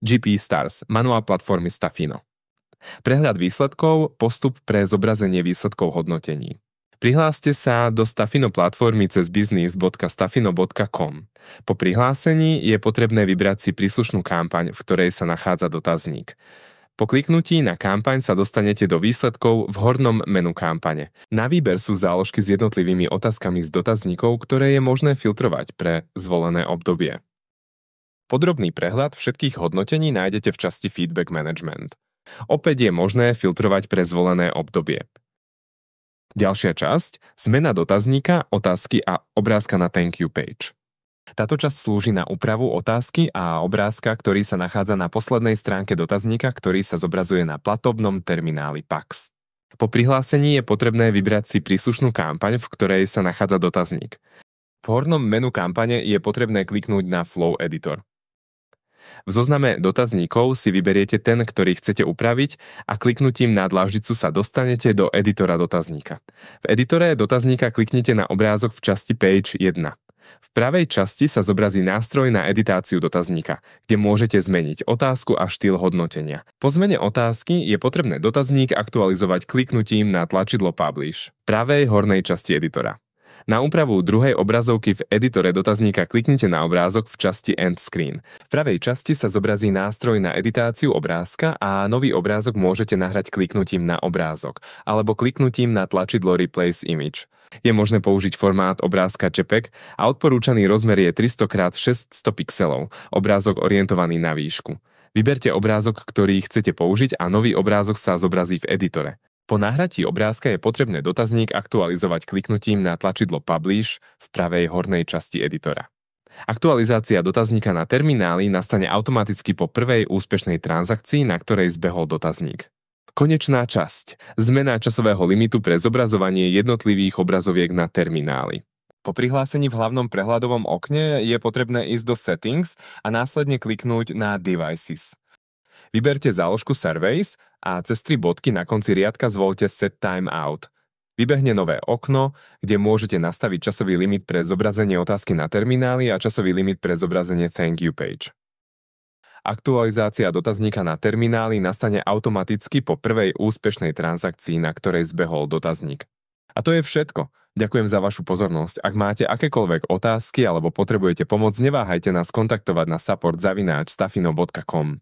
GP Stars, manuál platformy Stafino. Prehľad výsledkov, postup pre zobrazenie výsledkov hodnotení. Prihláste sa do Stafino platformy cez business.stafino.com. Po prihlásení je potrebné vybrať si príslušnú kampaň, v ktorej sa nachádza dotazník. Po kliknutí na kampaň sa dostanete do výsledkov v hornom menu kampane. Na výber sú záložky s jednotlivými otázkami z dotazníkov, ktoré je možné filtrovať pre zvolené obdobie. Podrobný prehľad všetkých hodnotení nájdete v časti Feedback Management. Opäť je možné filtrovať pre zvolené obdobie. Ďalšia časť, zmena dotazníka, otázky a obrázka na Thank you page. Táto časť slúži na úpravu otázky a obrázka, ktorý sa nachádza na poslednej stránke dotazníka, ktorý sa zobrazuje na platobnom termináli PAX. Po prihlásení je potrebné vybrať si príslušnú kampaň, v ktorej sa nachádza dotazník. V hornom menu kampane je potrebné kliknúť na Flow Editor. V zozname dotazníkov si vyberiete ten, ktorý chcete upraviť a kliknutím na dláždicu sa dostanete do editora dotazníka. V editore dotazníka kliknite na obrázok v časti Page 1. V pravej časti sa zobrazí nástroj na editáciu dotazníka, kde môžete zmeniť otázku a štýl hodnotenia. Po zmene otázky je potrebné dotazník aktualizovať kliknutím na tlačidlo Publish v pravej hornej časti editora. Na úpravu druhej obrazovky v editore dotazníka kliknite na obrázok v časti End Screen. V pravej časti sa zobrazí nástroj na editáciu obrázka a nový obrázok môžete nahrať kliknutím na obrázok alebo kliknutím na tlačidlo Replace Image. Je možné použiť formát obrázka JPEG a odporúčaný rozmer je 300x600 pixelov, obrázok orientovaný na výšku. Vyberte obrázok, ktorý chcete použiť a nový obrázok sa zobrazí v editore. Po nahratí obrázka je potrebné dotazník aktualizovať kliknutím na tlačidlo Publish v pravej hornej časti editora. Aktualizácia dotazníka na termináli nastane automaticky po prvej úspešnej transakcii, na ktorej zbehol dotazník. Konečná časť. Zmena časového limitu pre zobrazovanie jednotlivých obrazoviek na termináli. Po prihlásení v hlavnom prehľadovom okne je potrebné ísť do Settings a následne kliknúť na Devices. Vyberte záložku Surveys a cez 3 bodky na konci riadka zvoľte Set Time Out. Vybehne nové okno, kde môžete nastaviť časový limit pre zobrazenie otázky na termináli a časový limit pre zobrazenie Thank you page. Aktualizácia dotazníka na termináli nastane automaticky po prvej úspešnej transakcii, na ktorej zbehol dotazník. A to je všetko. Ďakujem za vašu pozornosť. Ak máte akékoľvek otázky alebo potrebujete pomoc, neváhajte nás kontaktovať na support@stafino.com.